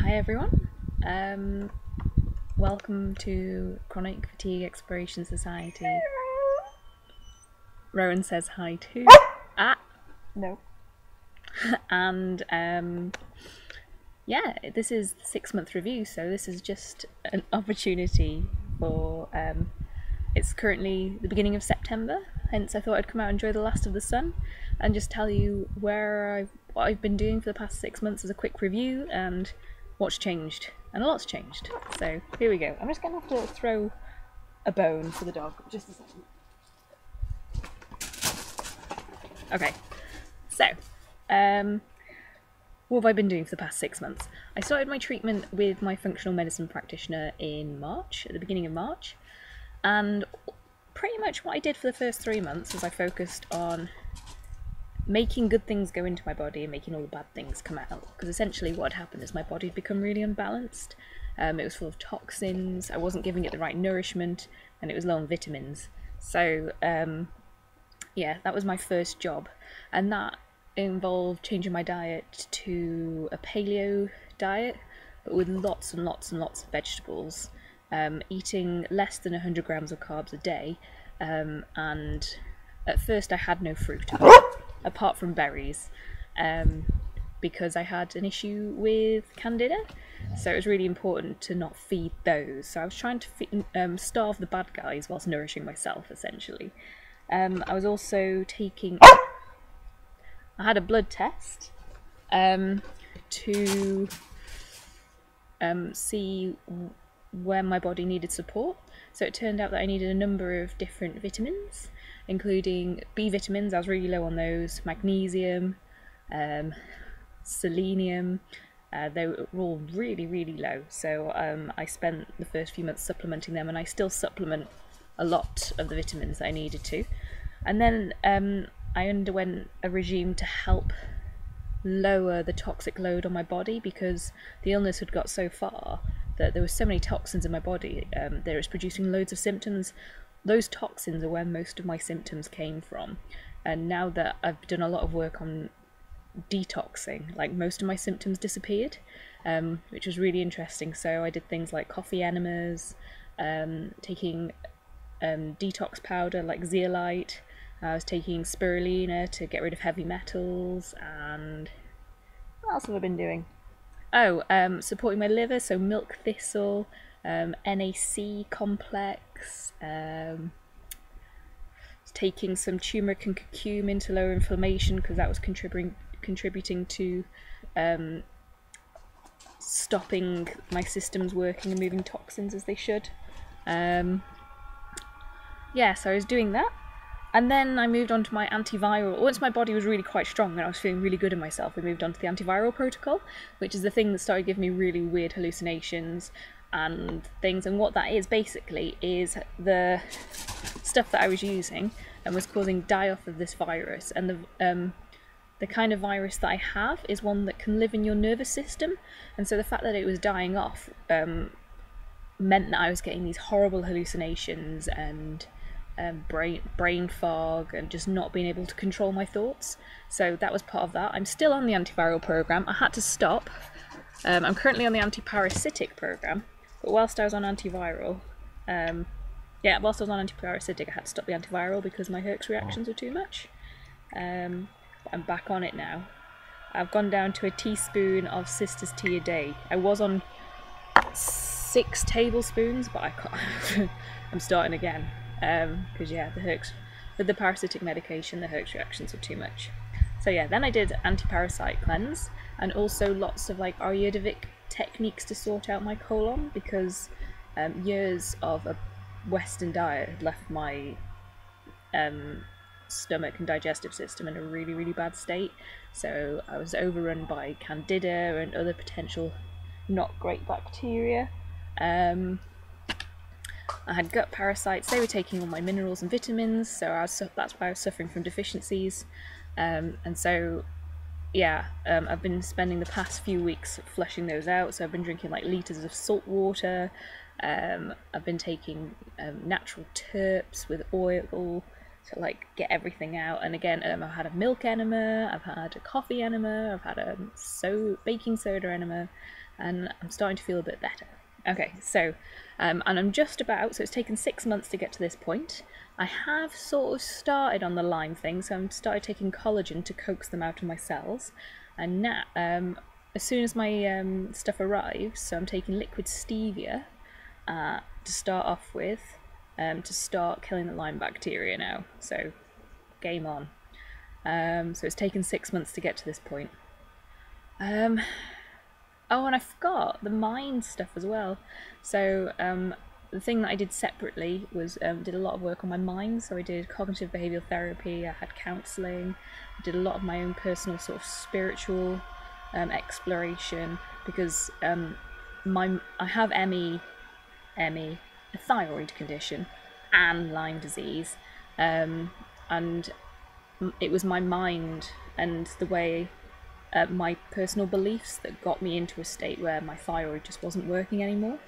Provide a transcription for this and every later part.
Hi everyone, welcome to Chronic Fatigue Exploration Society. Rowan says hi too. No. And yeah, this is the 6-month review, so this is just an opportunity for, it's currently the beginning of September, hence I thought I'd come out and enjoy the last of the sun and just tell you what I've been doing for the past 6 months as a quick review and what's changed. And a lot's changed. So here we go. I'm just going to have to throw a bone for the dog. Just a second. Okay. So, what have I been doing for the past 6 months? I started my treatment with my functional medicine practitioner in March, at the beginning of March. And pretty much what I did for the first 3 months was I focused on making good things go into my body and making all the bad things come out. Because essentially what had happened is my body had become really unbalanced. It was full of toxins, I wasn't giving it the right nourishment, and it was low on vitamins. So yeah, that was my first job. And that involved changing my diet to a paleo diet, but with lots and lots and lots of vegetables. Eating less than 100 grams of carbs a day, and at first I had no fruit apart from berries, because I had an issue with candida, so it was really important to not feed those. So I was trying to starve the bad guys whilst nourishing myself, essentially. I was also taking... I had a blood test to see where my body needed support. So it turned out that I needed a number of different vitamins, including B vitamins. I was really low on those, magnesium, selenium. They were all really, really low. So I spent the first few months supplementing them, and I still supplement a lot of the vitamins that I needed to. And then I underwent a regime to help lower the toxic load on my body, because the illness had got so far that there were so many toxins in my body that it was producing loads of symptoms. Those toxins are where most of my symptoms came from, and now that I've done a lot of work on detoxing, like, most of my symptoms disappeared, which was really interesting. So I did things like coffee enemas, taking detox powder like zeolite. I was taking spirulina to get rid of heavy metals, and what else have I been doing? Oh, supporting my liver, so milk thistle, NAC complex, taking some turmeric and curcumin to lower inflammation, because that was contributing to stopping my systems working and moving toxins as they should. Yeah, so I was doing that. And then I moved on to my antiviral. Once my body was really quite strong and I was feeling really good in myself, I moved on to the antiviral protocol, which is the thing that started giving me really weird hallucinations and things. And what that is basically is the stuff that I was using and was causing die-off of this virus. And the kind of virus that I have is one that can live in your nervous system. And so the fact that it was dying off meant that I was getting these horrible hallucinations and brain fog and just not being able to control my thoughts. So that was part of that. I'm still on the antiviral program. I had to stop. I'm currently on the antiparasitic program, but whilst I was on antiviral, whilst I was on antiparasitic, I had to stop the antiviral because my Herx reactions were too much. But I'm back on it now. I've gone down to a teaspoon of sister's tea a day. I was on 6 tablespoons, but I can't. I'm starting again. Because yeah, with the parasitic medication, the Herx reactions are too much. So yeah, then I did anti-parasite cleanse, and also lots of like Ayurvedic techniques to sort out my colon, because years of a Western diet had left my stomach and digestive system in a really, really bad state. So I was overrun by candida and other potential not great bacteria. I had gut parasites. They were taking all my minerals and vitamins, so that's why I was suffering from deficiencies. And so, yeah, I've been spending the past few weeks flushing those out. So I've been drinking like litres of salt water. I've been taking natural terps with oil, to like get everything out. And again, I've had a milk enema, I've had a coffee enema, I've had a baking soda enema, and I'm starting to feel a bit better. Okay, so, and I'm just about, so it's taken 6 months to get to this point. I have sort of started on the Lyme thing, so I've started taking collagen to coax them out of my cells. And now, as soon as my stuff arrives, so I'm taking liquid stevia to start off with, to start killing the Lyme bacteria now. So, game on. So it's taken 6 months to get to this point. Oh, and I forgot the mind stuff as well. So the thing that I did separately was did a lot of work on my mind. So I did cognitive behavioural therapy, I had counselling, I did a lot of my own personal sort of spiritual exploration, because I have ME, a thyroid condition, and Lyme disease, and it was my mind and the way my personal beliefs that got me into a state where my thyroid just wasn't working anymore.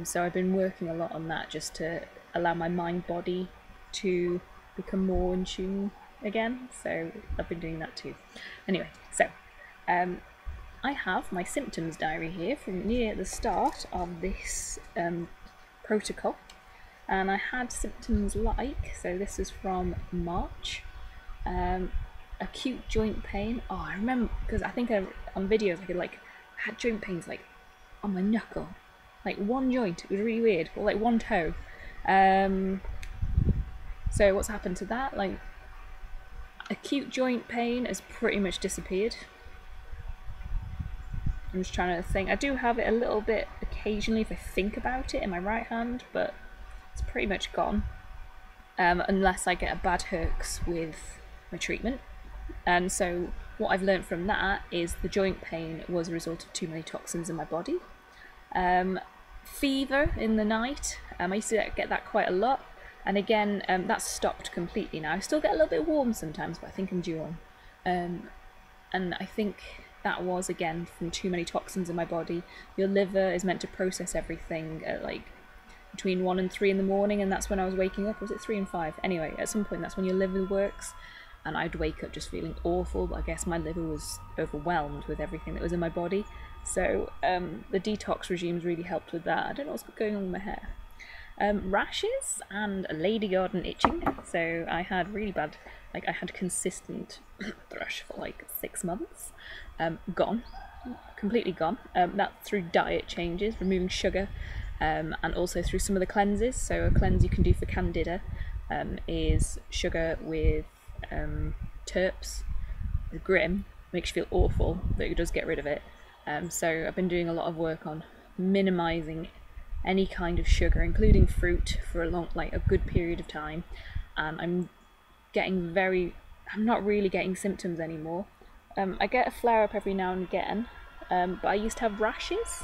So I've been working a lot on that, just to allow my mind-body to become more in tune again. So I've been doing that too. Anyway, so I have my symptoms diary here from near the start of this protocol, and I had symptoms like, so this is from March, acute joint pain. Oh, I remember, because I think on videos I could I had joint pains like on my knuckle, like one joint. It was really weird, or like one toe. So what's happened to that? Like, acute joint pain has pretty much disappeared. I'm just trying to think. I do have it a little bit occasionally if I think about it in my right hand, but it's pretty much gone, unless I get a bad herx with my treatment. And so what I've learned from that is the joint pain was a result of too many toxins in my body. Fever in the night, I used to get that quite a lot, and again that's stopped completely now. I still get a little bit warm sometimes, but I think I'm due on. And I think that was again from too many toxins in my body. Your liver is meant to process everything at like between 1 and 3 in the morning, and that's when I was waking up. Or was it 3 and 5? Anyway, at some point that's when your liver works. And I'd wake up just feeling awful, but I guess my liver was overwhelmed with everything that was in my body. So the detox regimes really helped with that. I don't know what's going on with my hair. Rashes and lady garden itching. So I had really bad, I had consistent thrush for like 6 months. Gone, completely gone. That's through diet changes, removing sugar, and also through some of the cleanses. So a cleanse you can do for candida is sugar with terps, the grim, makes you feel awful, but it does get rid of it. So I've been doing a lot of work on minimizing any kind of sugar, including fruit, for a good period of time. And I'm not really getting symptoms anymore. I get a flare up every now and again, but I used to have rashes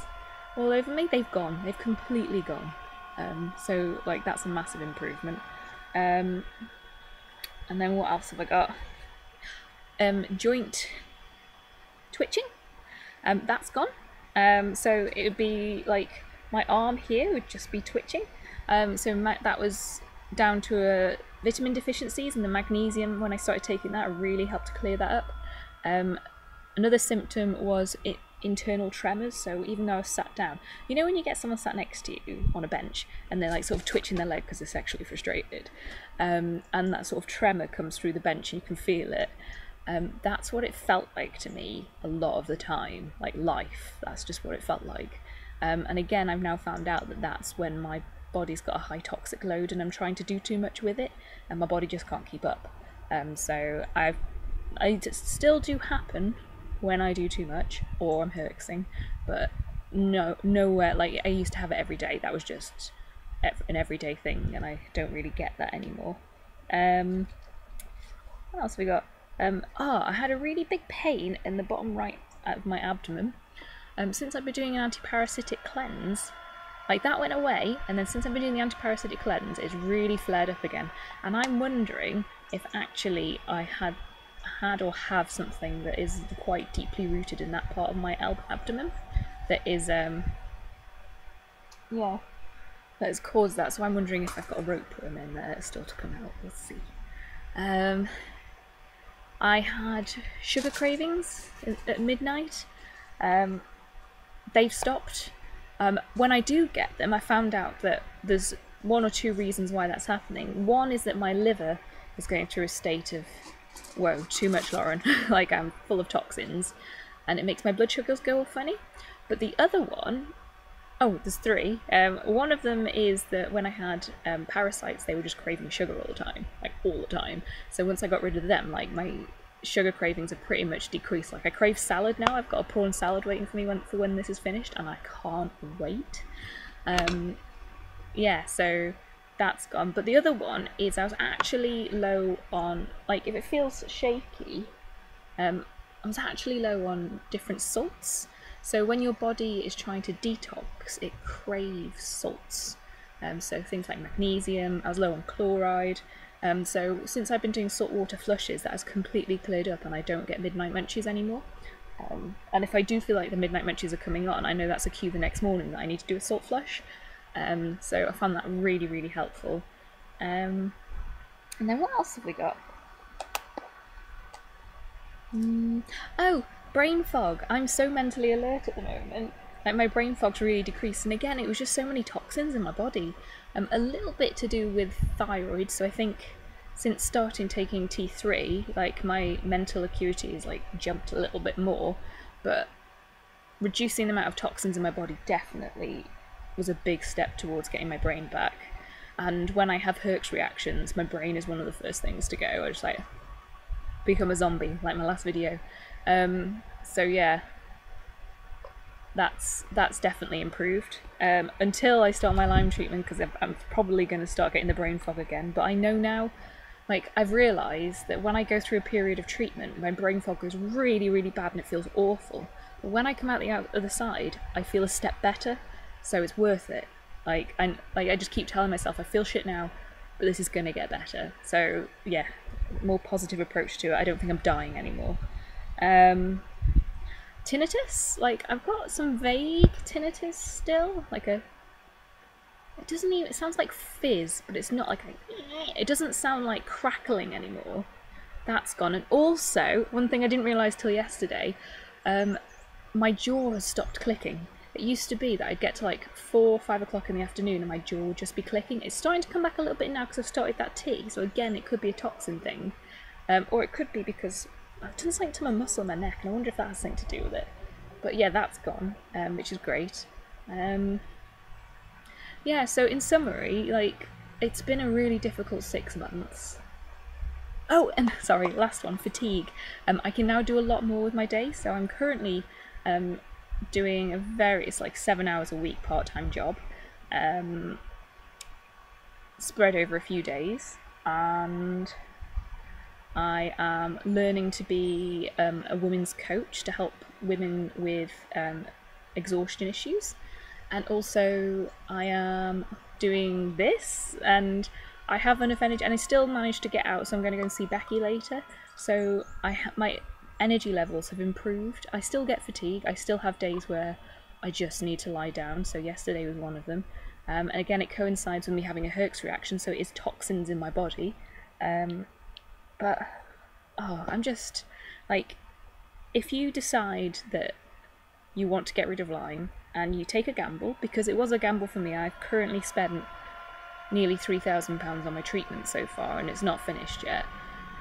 all over me. They've gone, they've completely gone. So that's a massive improvement. And then what else have I got? Joint twitching, that's gone. So it would be like my arm here would just be twitching. So that was down to vitamin deficiencies, and the magnesium, when I started taking that, really helped to clear that up. Another symptom was internal tremors. So even though I was sat down, you know when you get someone sat next to you on a bench and they're sort of twitching their leg because they're sexually frustrated, and that sort of tremor comes through the bench and you can feel it. That's what it felt like to me a lot of the time, like life. That's just what it felt like. And again, I've now found out that that's when my body's got a high toxic load and I'm trying to do too much with it, and my body just can't keep up. So it still do happen when I do too much or I'm herxing, but nowhere like I used to have it every day. That was just an everyday thing, and I don't really get that anymore. What else have we got? I had a really big pain in the bottom right of my abdomen. Since I've been doing an anti-parasitic cleanse, that went away, and then since I've been doing the anti-parasitic cleanse, it's really flared up again. And I'm wondering if actually I had or have something that is quite deeply rooted in that part of my abdomen that is that has caused that. So I'm wondering if I've got a rope worm in there still to come out. We'll see. I had sugar cravings at midnight. They've stopped. When I do get them, I found out that there's 1 or 2 reasons why that's happening. One is that my liver is going through a state of, whoa, too much Lauren, like I'm full of toxins, and it makes my blood sugars go all funny. But the other one, oh, there's 3. One of them is that when I had parasites, they were just craving sugar all the time, like all the time. So once I got rid of them, like my sugar cravings are pretty much decreased. Like I crave salad now. I've got a prawn salad waiting for me for when this is finished, and I can't wait. Yeah, so that's gone. But the other one is I was actually low on, like, if it feels shaky, I was actually low on different salts. So when your body is trying to detox, it craves salts. So things like magnesium. I was low on chloride. So since I've been doing saltwater flushes, that has completely cleared up, and I don't get midnight munchies anymore. And if I do feel like the midnight munchies are coming on, I know that's a cue the next morning that I need to do a salt flush. So I found that really, really helpful. And then what else have we got? Oh, brain fog. I'm so mentally alert at the moment. Like my brain fog's really decreased, and again, it was just so many toxins in my body. A little bit to do with thyroid, so I think since starting taking T3, like my mental acuity has like jumped a little bit more, but reducing the amount of toxins in my body definitely was a big step towards getting my brain back. And when I have Herx reactions, my brain is one of the first things to go. I just like become a zombie, like my last video. So yeah, that's definitely improved. Until I start my Lyme treatment, because I'm probably going to start getting the brain fog again. But I know now, like I've realised that when I go through a period of treatment, my brain fog goes really, really bad and it feels awful. But when I come out the other side, I feel a step better, so it's worth it. Like I just keep telling myself, I feel shit now, but this is going to get better. So yeah, more positive approach to it. I don't think I'm dying anymore. Tinnitus, like I've got some vague tinnitus still, like it sounds like fizz, but it's not like it doesn't sound like crackling anymore. That's gone. And also, one thing I didn't realise till yesterday, my jaw has stopped clicking. It used to be that I'd get to like 4 or 5 o'clock in the afternoon and my jaw would just be clicking. It's starting to come back a little bit now because I've started that tea, so again it could be a toxin thing. Or it could be because I've done something to my muscle in my neck, and I wonder if that has something to do with it. But yeah, that's gone, which is great. Yeah, so in summary, like, it's been a really difficult 6 months. Oh, and sorry, last one, fatigue. I can now do a lot more with my day, so I'm currently doing it's like 7 hours a week part-time job, spread over a few days, and I am learning to be a women's coach to help women with exhaustion issues. And also I am doing this, and I have enough energy, and I still managed to get out, so I'm going to go and see Becky later. So my energy levels have improved. I still get fatigue. I still have days where I just need to lie down, so yesterday was one of them. And again, it coincides with me having a Herx reaction, so it is toxins in my body. But, oh, I'm just, like, if you decide that you want to get rid of Lyme, and you take a gamble, because it was a gamble for me. I've currently spent nearly £3,000 on my treatment so far, and it's not finished yet.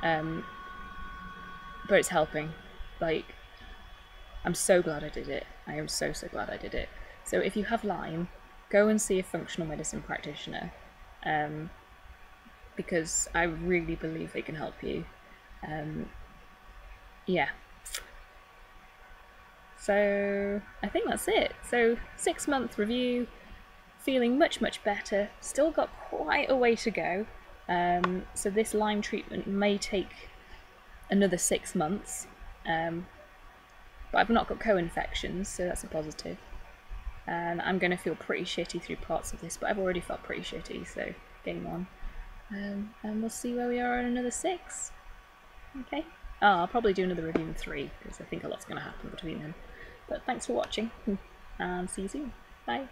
But it's helping. Like, I'm so glad I did it. I am so glad I did it. So if you have Lyme, go and see a functional medicine practitioner, because I really believe they can help you. Yeah. So I think that's it. So 6-month review, feeling much better. Still got quite a way to go. So this Lyme treatment may take another 6 months, but I've not got co-infections, so that's a positive. And I'm going to feel pretty shitty through parts of this, but I've already felt pretty shitty, so game on. And we'll see where we are in another 6. Okay. Oh, I'll probably do another review in 3, because I think a lot's going to happen between them. But thanks for watching, and see you soon. Bye.